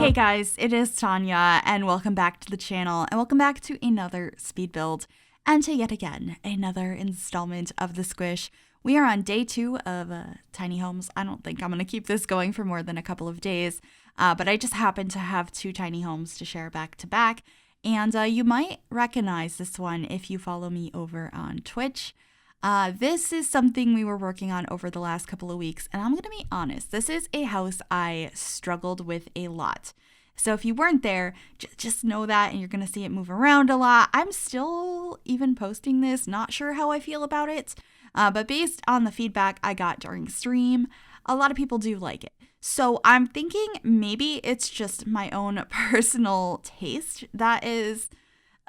Hey guys, it is Tanya, and welcome back to the channel, and welcome back to another speed build, and to yet again, another installment of the Squish. We are on day 2 of tiny homes. I don't think I'm going to keep this going for more than a couple of days, but I just happen to have 2 tiny homes to share back to back, and you might recognize this one if you follow me over on Twitch. This is something we were working on over the last couple of weeks, and I'm going to be honest, this is a house I struggled with a lot. So if you weren't there, just know that, and you're going to see it move around a lot. I'm still even posting this, not sure how I feel about it, but based on the feedback I got during stream, a lot of people do like it. So I'm thinking maybe it's just my own personal taste that is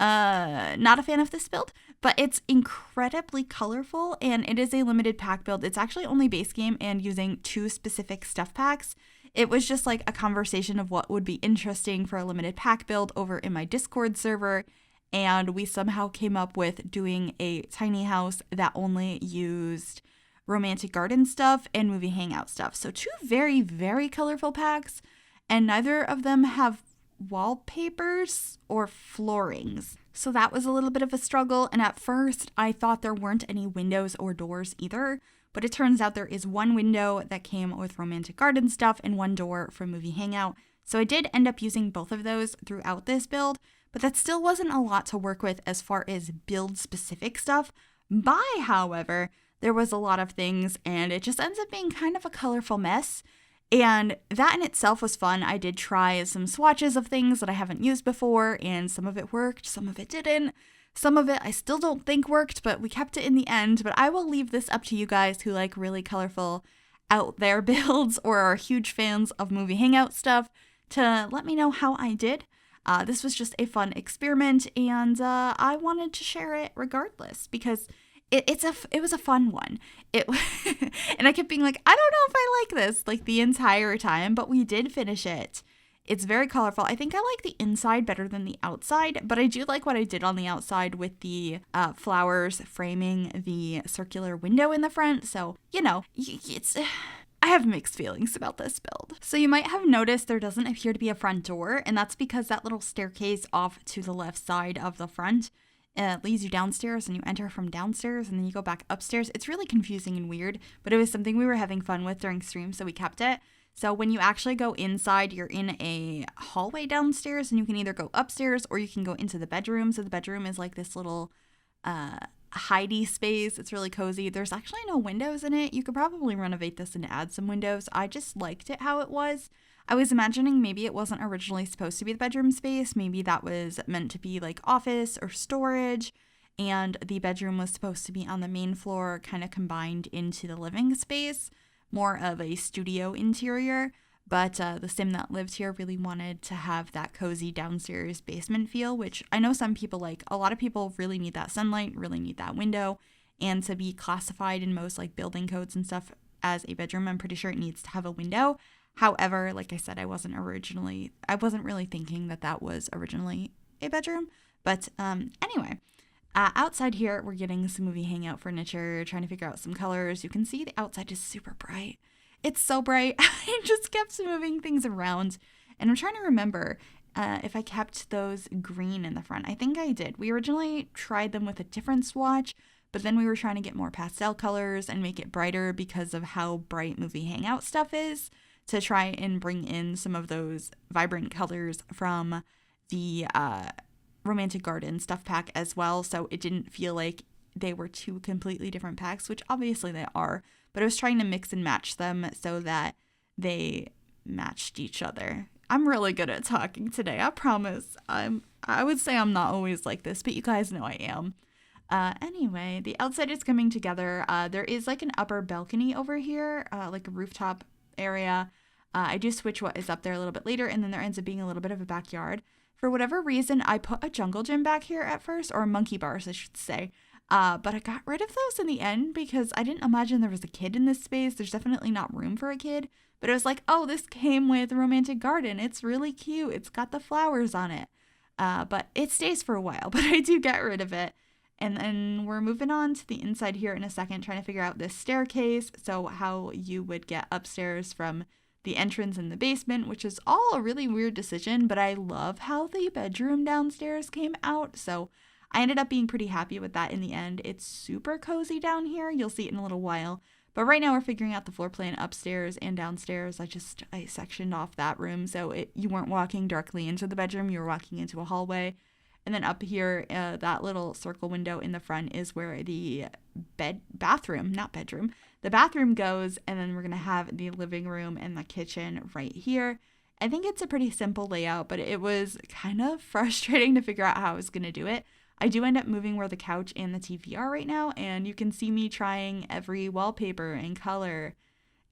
not a fan of this build, but it's incredibly colorful, and it is a limited pack build. It's actually only base game and using 2 specific stuff packs. It was just like a conversation of what would be interesting for a limited pack build over in my Discord server, and we somehow came up with doing a tiny house that only used romantic garden stuff and movie hangout stuff. So 2 very, very colorful packs, and neither of them have wallpapers or floorings. So that was a little bit of a struggle, and at first I thought there weren't any windows or doors either, but it turns out there is 1 window that came with romantic garden stuff and 1 door for movie hangout. So I did end up using both of those throughout this build, but that still wasn't a lot to work with as far as build specific stuff. However, there was a lot of things, and it just ends up being kind of a colorful mess. And that in itself was fun. I did try some swatches of things that I haven't used before, and some of it worked, some of it didn't. Some of it I still don't think worked, but we kept it in the end. But I will leave this up to you guys who like really colorful out there builds or are huge fans of movie hangout stuff to let me know how I did. This was just a fun experiment, and I wanted to share it regardless because it was a fun one. And I kept being like, I don't know if I like this like the entire time, but we did finish it. It's very colorful. I think I like the inside better than the outside, but I do like what I did on the outside with the flowers framing the circular window in the front. So, you know, I have mixed feelings about this build. So you might have noticed there doesn't appear to be a front door, and that's because that little staircase off to the left side of the front leads you downstairs, and you enter from downstairs, and then you go back upstairs. It's really confusing and weird, but it was something we were having fun with during stream, so we kept it. So when you actually go inside, you're in a hallway downstairs, and you can either go upstairs or you can go into the bedroom. So the bedroom is like this little hidey space. It's really cozy. There's actually no windows in it. You could probably renovate this and add some windows. I just liked it how it was. I was imagining maybe it wasn't originally supposed to be the bedroom space. Maybe that was meant to be like office or storage, and the bedroom was supposed to be on the main floor, kind of combined into the living space, more of a studio interior. But the sim that lived here really wanted to have that cozy downstairs basement feel, which I know some people like. A lot of people really need that sunlight, really need that window, and to be classified in most like building codes and stuff as a bedroom, I'm pretty sure it needs to have a window. However, like I said, I wasn't really thinking that was originally a bedroom. But anyway, outside here, we're getting some movie hangout furniture, trying to figure out some colors. You can see the outside is super bright. It's so bright. I just kept moving things around. And I'm trying to remember if I kept those green in the front. I think I did. We originally tried them with a different swatch, but then we were trying to get more pastel colors and make it brighter because of how bright movie hangout stuff is, to try and bring in some of those vibrant colors from the romantic garden stuff pack as well. So it didn't feel like they were 2 completely different packs, which obviously they are, but I was trying to mix and match them so that they matched each other. I'm really good at talking today, I promise. I would say I'm not always like this, but you guys know I am. Anyway, the outside is coming together. There is like an upper balcony over here, like a rooftop area. I do switch what is up there a little bit later, and then there ends up being a little bit of a backyard. For whatever reason, I put a jungle gym back here at first, or monkey bars, I should say. But I got rid of those in the end because I didn't imagine there was a kid in this space. There's definitely not room for a kid, but it was like, oh, this came with romantic garden. It's really cute. It's got the flowers on it. But it stays for a while, but I do get rid of it. And then we're moving on to the inside here in a second, trying to figure out this staircase. So how you would get upstairs from the entrance in the basement, which is all a really weird decision, but I love how the bedroom downstairs came out. So I ended up being pretty happy with that in the end. It's super cozy down here. You'll see it in a little while. But right now we're figuring out the floor plan upstairs and downstairs. I sectioned off that room so you weren't walking directly into the bedroom. You were walking into a hallway. And then up here, that little circle window in the front is where the bathroom goes. And then we're going to have the living room and the kitchen right here. I think it's a pretty simple layout, but it was kind of frustrating to figure out how I was going to do it. I do end up moving where the couch and the TV are right now, and you can see me trying every wallpaper and color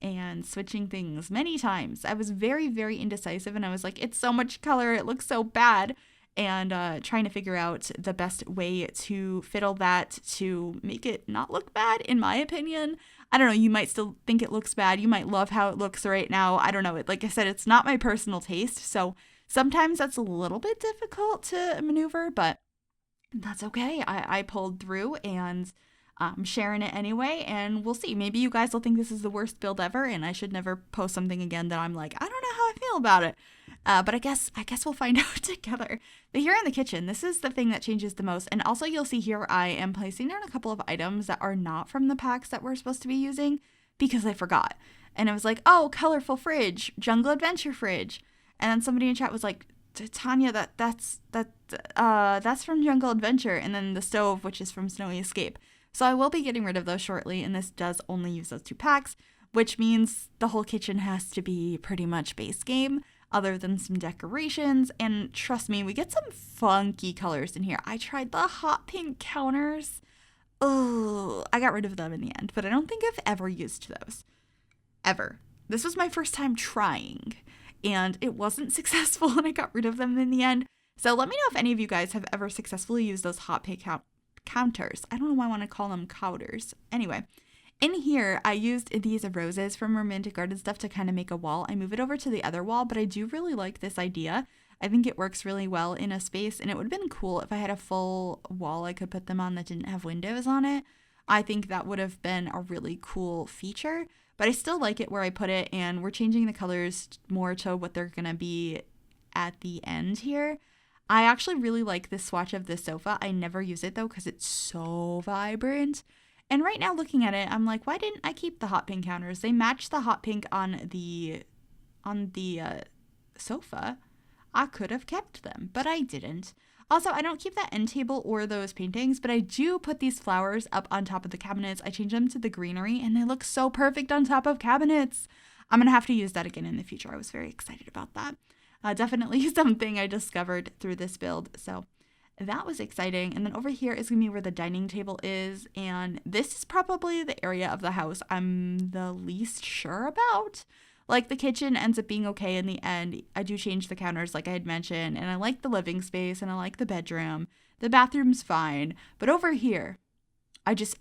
and switching things many times. I was very, very indecisive, and I was like, it's so much color, it looks so bad, and trying to figure out the best way to fiddle that to make it not look bad, in my opinion. I don't know, you might still think it looks bad, you might love how it looks right now, I don't know. Like I said, it's not my personal taste, so sometimes that's a little bit difficult to maneuver, but that's okay. I pulled through and I'm sharing it anyway, and we'll see. Maybe you guys will think this is the worst build ever and I should never post something again that I'm like, I don't know how I feel about it. But I guess we'll find out together. But here in the kitchen, this is the thing that changes the most. And also you'll see here I am placing down a couple of items that are not from the packs that we're supposed to be using because I forgot. And I was like, oh, colorful fridge, jungle adventure fridge. And then somebody in chat was like, Tanya, that's from Jungle Adventure, and then the stove, which is from Snowy Escape. So I will be getting rid of those shortly, and this does only use those 2 packs, which means the whole kitchen has to be pretty much base game, other than some decorations, and trust me, we get some funky colors in here. I tried the hot pink counters. Oh, I got rid of them in the end, but I don't think I've ever used those. Ever. This was my first time trying. And it wasn't successful and I got rid of them in the end. So let me know if any of you guys have ever successfully used those hot pink counters. I don't know why I want to call them counters. Anyway, in here, I used these roses from Romantic Garden Stuff to kind of make a wall. I move it over to the other wall, but I do really like this idea. I think it works really well in a space, and it would have been cool if I had a full wall I could put them on that didn't have windows on it. I think that would have been a really cool feature. But I still like it where I put it, and we're changing the colors more to what they're going to be at the end here. I actually really like this swatch of this sofa. I never use it, though, because it's so vibrant. And right now, looking at it, I'm like, why didn't I keep the hot pink counters? They match the hot pink on the sofa. I could have kept them, but I didn't. Also, I don't keep that end table or those paintings, but I do put these flowers up on top of the cabinets. I change them to the greenery, and they look so perfect on top of cabinets. I'm going to have to use that again in the future. I was very excited about that. Definitely something I discovered through this build, so that was exciting. And then over here is going to be where the dining table is, and this is probably the area of the house I'm the least sure about. Like, the kitchen ends up being okay in the end. I do change the counters like I had mentioned, and I like the living space, and I like the bedroom. The bathroom's fine. But over here, I don't,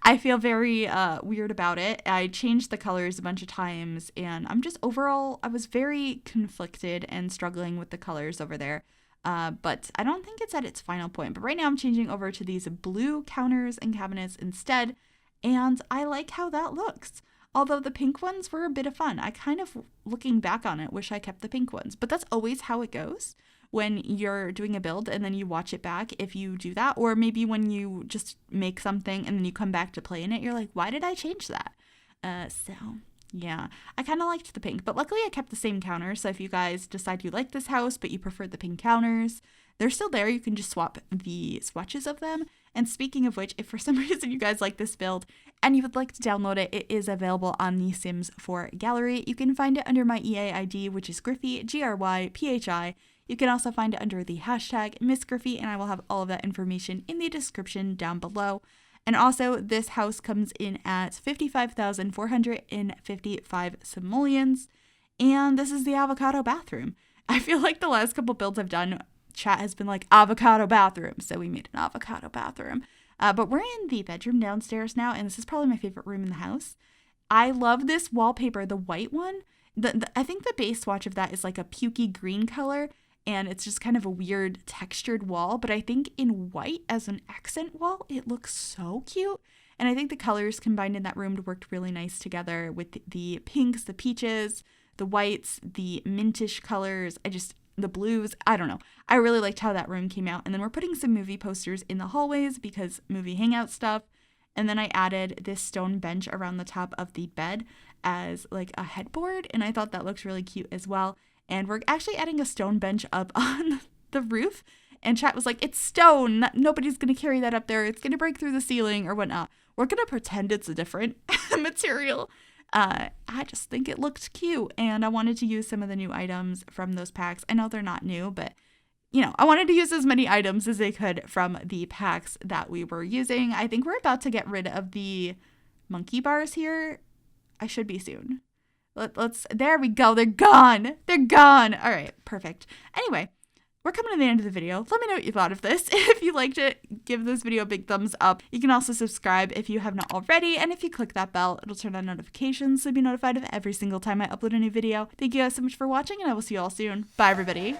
I feel very weird about it. I changed the colors a bunch of times, and I was very conflicted and struggling with the colors over there. But I don't think it's at its final point. But right now I'm changing over to these blue counters and cabinets instead, and I like how that looks. Although the pink ones were a bit of fun. I kind of, looking back on it, wish I kept the pink ones. But that's always how it goes when you're doing a build and then you watch it back if you do that. Or maybe when you just make something and then you come back to play in it, you're like, why did I change that? So, yeah. I kind of liked the pink. But luckily I kept the same counters. So if you guys decide you like this house but you prefer the pink counters, they're still there. You can just swap the swatches of them. And speaking of which, if for some reason you guys like this build and you would like to download it, it is available on the Sims 4 gallery. You can find it under my EA ID, which is Gryphi, Gryphi. You can also find it under the hashtag Miss Gryphi, and I will have all of that information in the description down below. And also, this house comes in at 55,455 simoleons, and this is the avocado bathroom. I feel like the last couple builds I've done, chat has been like avocado bathroom, so we made an avocado bathroom. But we're in the bedroom downstairs now, and this is probably my favorite room in the house. I love this wallpaper, the white one. I think the base swatch of that is like a pukey green color, and it's just kind of a weird textured wall. But I think in white as an accent wall, it looks so cute. And I think the colors combined in that room worked really nice together with the pinks, the peaches, the whites, the mintish colors. The blues, I don't know. I really liked how that room came out. And then we're putting some movie posters in the hallways because movie hangout stuff. And then I added this stone bench around the top of the bed as like a headboard. And I thought that looked really cute as well. And we're actually adding a stone bench up on the roof. And chat was like, it's stone. Nobody's going to carry that up there. It's going to break through the ceiling or whatnot. We're going to pretend it's a different material. I just think it looked cute, and I wanted to use some of the new items from those packs. I know they're not new, but, I wanted to use as many items as I could from the packs that we were using. I think we're about to get rid of the monkey bars here. I should be soon. There we go. They're gone. They're gone. All right, perfect. Anyway, we're coming to the end of the video. Let me know what you thought of this. If you liked it, give this video a big thumbs up. You can also subscribe if you have not already. And if you click that bell, it'll turn on notifications so you'll be notified of every single time I upload a new video. Thank you guys so much for watching, and I will see you all soon. Bye, everybody.